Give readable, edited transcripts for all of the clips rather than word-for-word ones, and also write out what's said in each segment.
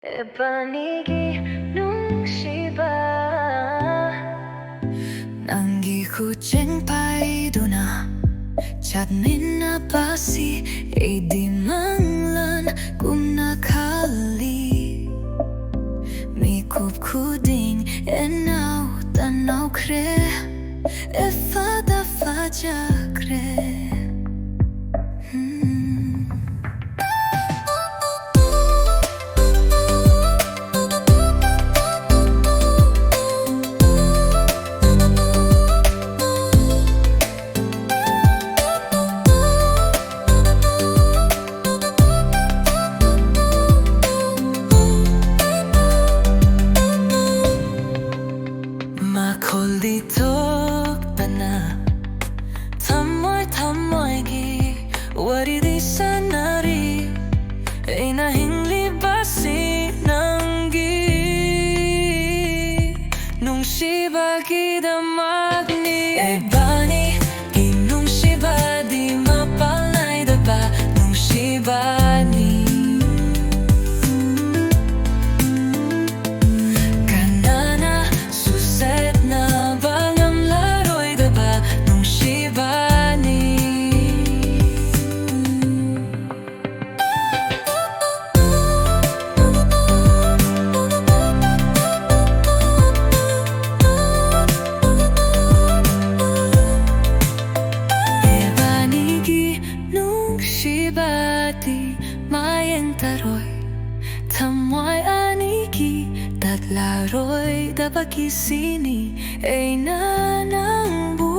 Ebanigi Nungshiba Nanggikucheng paiduna Chatmin na basi ay di manglan kung nakali Mikup kuding enaw tanaw kre E fada faja kre Makolditok tana Tamoy gi Waridi sanari Ay nahingli basi nanggi Nungshiba gidamagni Ebanigi Nungshiba di mapalnay daba Nungshiba ni Shibati mayeng taroy Tamoy aniki Tatlaroy dabakisini Ay nanangbu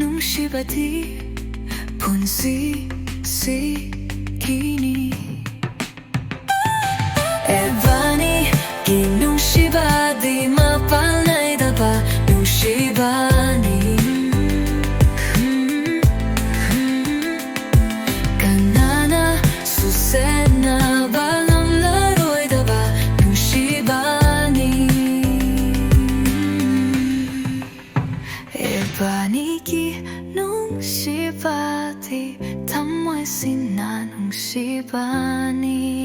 Nung shibati Punsi si kini Ebanigi Nungshiba di mapalnay daba Nungshibani Sedna balam laroy daba Nungshibani Ebanigi Nungshibati Tamoy sina Nungshibani